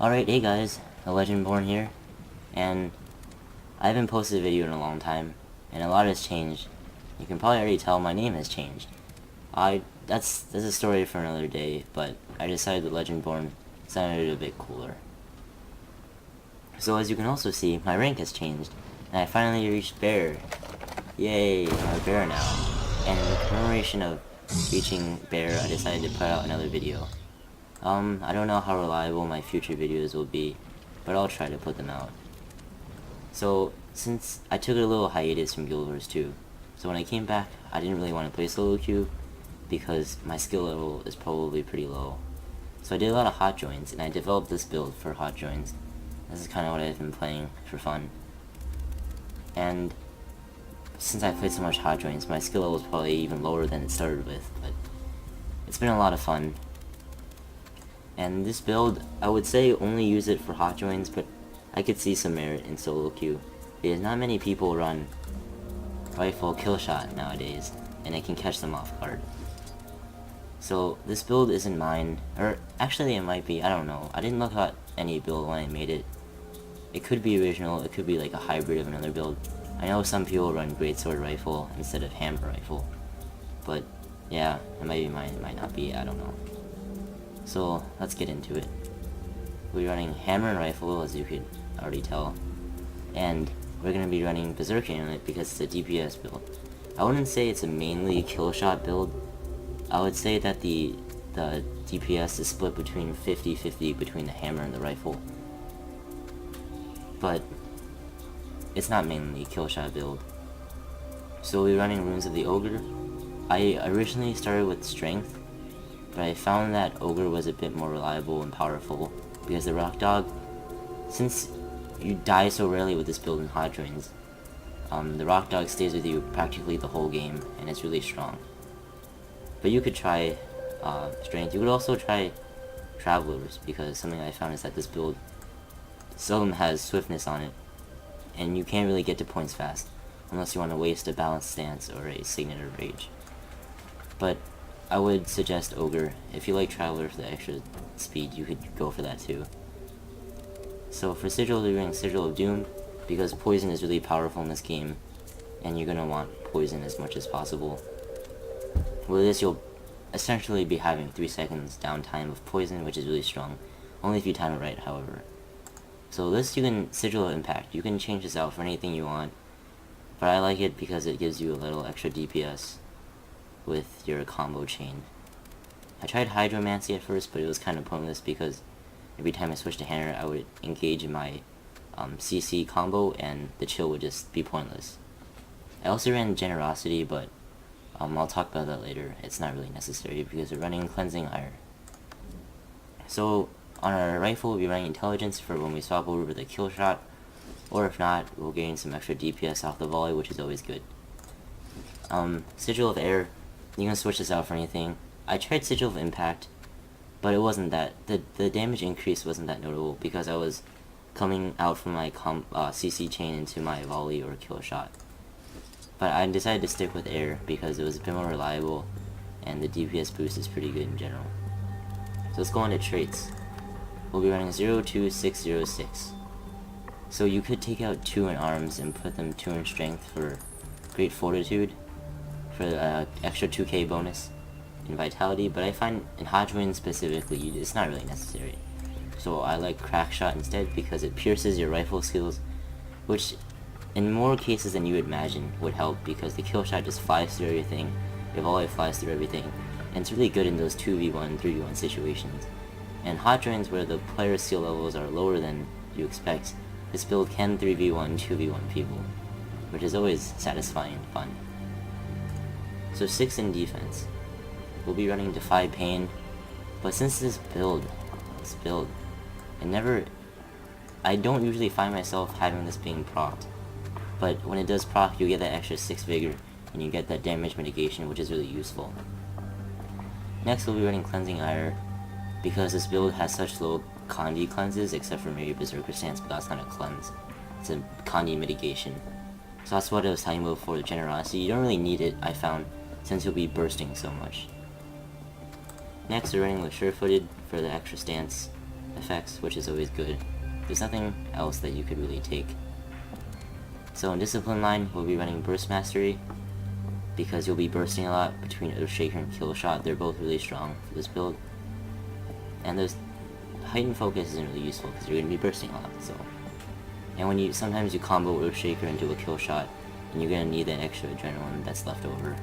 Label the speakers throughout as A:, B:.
A: Alright, hey guys, a Legendborn here, and I haven't posted a video in a long time, and a lot has changed. You can probably already tell my name has changed. That's a story for another day, but I decided that Legendborn sounded a bit cooler. So as you can also see, my rank has changed, and I finally reached Bear. Yay, I'm a Bear now. And in commemoration of reaching Bear, I decided to put out another video. I don't know how reliable my future videos will be, but I'll try to put them out. So, since I took a little hiatus from Guild Wars 2, so when I came back, I didn't really want to play solo queue, because my skill level is probably pretty low. So I did a lot of Hotjoins, and I developed this build for Hotjoins. This is kind of what I've been playing for fun. And since I played so much Hotjoins, my skill level is probably even lower than it started with, but it's been a lot of fun. And this build, I would say only use it for Hotjoins, but I could see some merit in solo queue, because not many people run rifle kill shot nowadays, and it can catch them off guard. So this build isn't mine, or actually it might be, I don't know. I didn't look at any build when I made it. It could be original, it could be like a hybrid of another build. I know some people run greatsword rifle instead of hammer rifle, but yeah, it might be mine, it might not be, I don't know. So let's get into it. We're running hammer and rifle, as you could already tell, and we're going to be running berserker in it because it's a DPS build. I wouldn't say it's a mainly kill shot build. I would say that the DPS is split between 50-50 between the hammer and the rifle, but it's not mainly a kill shot build. So we're running Runes of the Ogre. I originally started with strength, but I found that Ogre was a bit more reliable and powerful, because the Rock Dog, since you die so rarely with this build in Hotjoins, the Rock Dog stays with you practically the whole game, and it's really strong. But you could try strength. You could also try Travelers, because something I found is that this build seldom has swiftness on it, and you can't really get to points fast, unless you want to waste a balanced stance or a Signet of Rage. But I would suggest Ogre. If you like Traveler for the extra speed, you could go for that too. So for Sigil, we're doing Sigil of Doom, because poison is really powerful in this game, and you're going to want poison as much as possible. With this, you'll essentially be having 3 seconds downtime of poison, which is really strong. Only if you time it right, however. So this, you can Sigil of Impact. You can change this out for anything you want, but I like it because it gives you a little extra DPS with your combo chain. I tried Hydromancy at first, but it was kind of pointless because every time I switched to Hammer, I would engage in my CC combo, and the chill would just be pointless. I also ran Generosity, but I'll talk about that later. It's not really necessary because we're running Cleansing Ire. So on our rifle, we'll be running Intelligence for when we swap over to the kill shot, or if not, we'll gain some extra DPS off the volley, which is always good. Sigil of Air, you can switch this out for anything. I tried Sigil of Impact, but it wasn't that, the damage increase wasn't that notable because I was coming out from my CC chain into my volley or kill shot. But I decided to stick with Air because it was a bit more reliable, and the DPS boost is pretty good in general. So let's go on to traits. We'll be running 02606. So you could take out 2 in arms and put them 2 in strength for Great Fortitude, for extra 2k bonus in Vitality, but I find in Hotjoin specifically, it's not really necessary. So I like Crack Shot instead because it pierces your rifle skills, which in more cases than you would imagine would help because the kill shot just flies through everything, your volley flies through everything, and it's really good in those 2v1, 3v1 situations. And Hotjoins where the player's skill levels are lower than you expect, this build can 3v1, 2v1 people, which is always satisfying and fun. So 6 in defense. We'll be running Defy Pain, but since this build, I don't usually find myself having this being procced, but when it does proc, you get that extra 6 vigor, and you get that damage mitigation, which is really useful. Next, we'll be running Cleansing Ire, because this build has such low Condi cleanses, except for maybe Berserker Stance, but that's not a cleanse. It's a Condi mitigation. So that's what I was talking about before, the Generosity. You don't really need it, I found, since you'll be bursting so much. Next, we're running with Surefooted for the extra stance. effects, which is always good. There's nothing else that you could really take. So in Discipline line, we'll be running Burst Mastery, because you'll be bursting a lot between Earthshaker and Killshot. They're both really strong for this build. And those Heightened Focus isn't really useful because you're going to be bursting a lot, so. And when you sometimes you combo Earthshaker into a Killshot, and you're going to need that extra adrenaline that's left over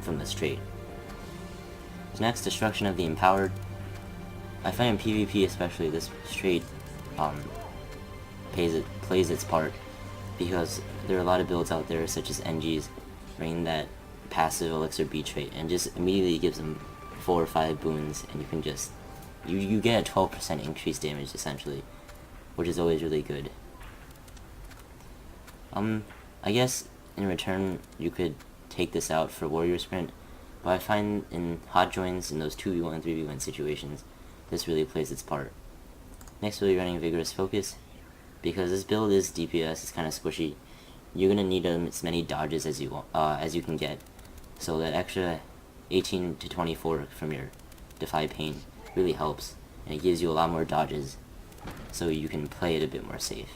A: from this trait. Next, Destruction of the Empowered. I find in PvP especially, this trait plays its part, because there are a lot of builds out there, such as NG's, bringing that passive Elixir B trait, and just immediately gives them 4 or 5 boons, and you can just, you get a 12% increased damage, essentially, which is always really good. I guess, in return, you could take this out for Warrior Sprint, but I find in Hotjoins, in those 2v1, 3v1 situations, this really plays its part. Next we'll be running Vigorous Focus, because this build is DPS, it's kind of squishy. You're gonna need as many dodges as you can get, so that extra 18 to 24 from your Defy Pain really helps, and it gives you a lot more dodges, so you can play it a bit more safe.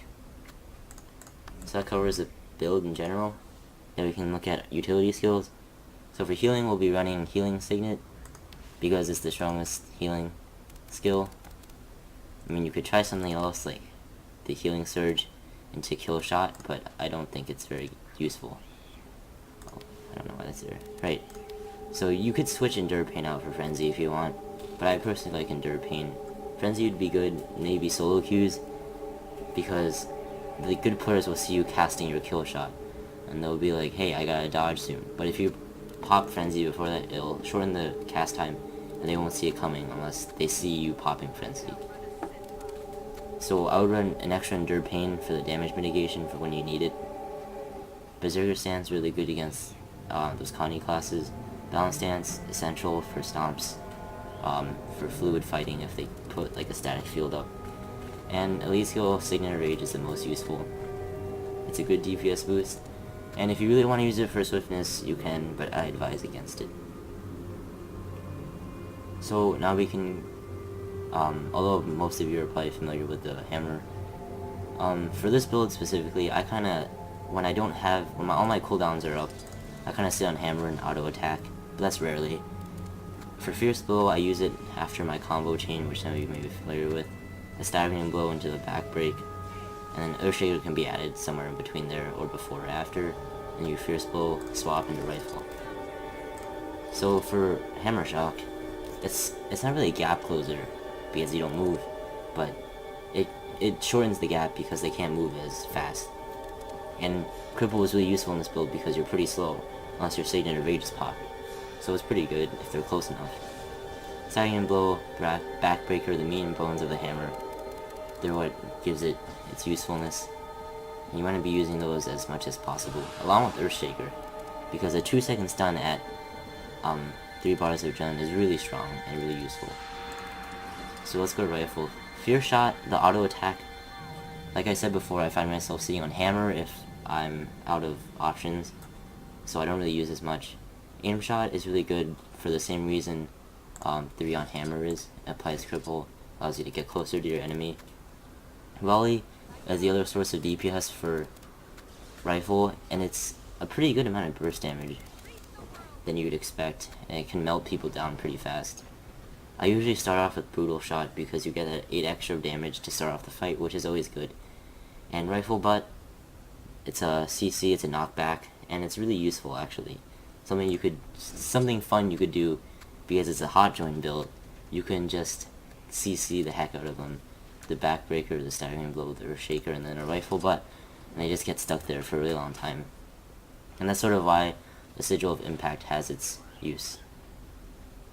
A: So that covers the build in general. Then we can look at utility skills. So for healing, we'll be running Healing Signet, because it's the strongest healing skill. I mean, you could try something else like the Healing Surge into Killshot, but I don't think it's very useful. Oh, I don't know why that's there. Right. So you could switch Endure Pain out for Frenzy if you want, but I personally like Endure Pain. Frenzy would be good, maybe solo queues, because the good players will see you casting your Killshot, and they'll be like, hey, I gotta dodge soon. But if you pop Frenzy before that, it'll shorten the cast time, and they won't see it coming unless they see you popping Frenzy. So I would run an extra Endure Pain for the damage mitigation for when you need it. Berserker Stance really good against those Connie classes. Balance Stance essential for stomps, for fluid fighting if they put like a static field up. And Elite Skill Signet Rage is the most useful. It's a good DPS boost, and if you really want to use it for swiftness, you can, but I advise against it. So now we can, although most of you are probably familiar with the hammer, for this build specifically, I kinda, when all my cooldowns are up, I kinda sit on hammer and auto attack, but that's rarely. For Fierce Blow, I use it after my combo chain, which some of you may be familiar with. A staggering blow into the back break, and then Earthshaker can be added somewhere in between there, or before or after, and you Fierce Blow, swap into Rifle. So for Hammer Shock, it's not really a gap closer, because you don't move, but it shortens the gap because they can't move as fast. And Cripple is really useful in this build because you're pretty slow, unless your Signet or Rage is popped. So it's pretty good if they're close enough. Sagging Blow, Backbreaker, the meat and bones of the hammer. They're what gives it its usefulness. And you want to be using those as much as possible, along with Earthshaker, because a 2-second stun at 3 bars of Gen is really strong and really useful. So let's go Rifle. Fear Shot, the auto attack. Like I said before, I find myself sitting on Hammer if I'm out of options, so I don't really use as much. Aim Shot is really good for the same reason 3 on Hammer is. It applies Cripple, allows you to get closer to your enemy. Volley is the other source of DPS for Rifle, and it's a pretty good amount of burst damage than you would expect, and it can melt people down pretty fast. I usually start off with Brutal Shot because you get that 8 extra damage to start off the fight, which is always good. And Rifle Butt, it's a CC, it's a knockback, and it's really useful actually. Something fun you could do, because it's a Hotjoin build. You can just CC the heck out of them. The Backbreaker, the Staggering Blow, the Earthshaker, and then a Rifle Butt, and they just get stuck there for a really long time. And that's sort of why the Sigil of Impact has its use.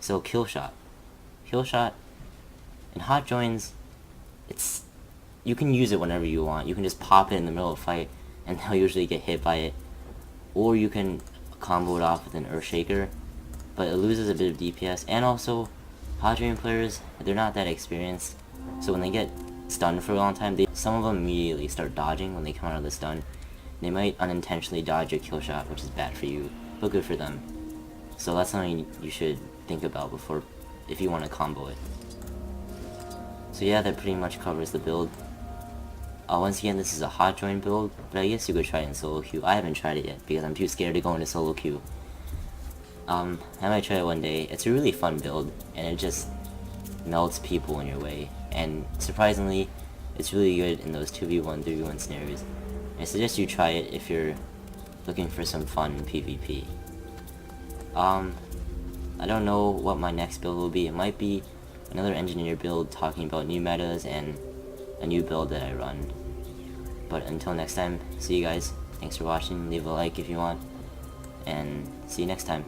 A: So Killshot. Killshot, in Hotjoins, you can use it whenever you want. You can just pop it in the middle of a fight, and they'll usually get hit by it. Or you can combo it off with an Earthshaker, but it loses a bit of DPS, and also, Hotjoin players, they're not that experienced, so when they get stunned for a long time, some of them immediately start dodging when they come out of the stun. They might unintentionally dodge a kill shot, which is bad for you, but good for them. So that's something you should think about before, if you want to combo it. So yeah, that pretty much covers the build. Once again, this is a Hotjoin build, but I guess you could try it in solo queue. I haven't tried it yet because I'm too scared to go into solo queue. I might try it one day. It's a really fun build, and it just melts people in your way. And surprisingly, it's really good in those 2v1, 3v1 scenarios. I suggest you try it if you're looking for some fun PvP. I don't know what my next build will be. It might be another engineer build talking about new metas and a new build that I run. But until next time, see you guys. Thanks for watching. Leave a like if you want. And see you next time.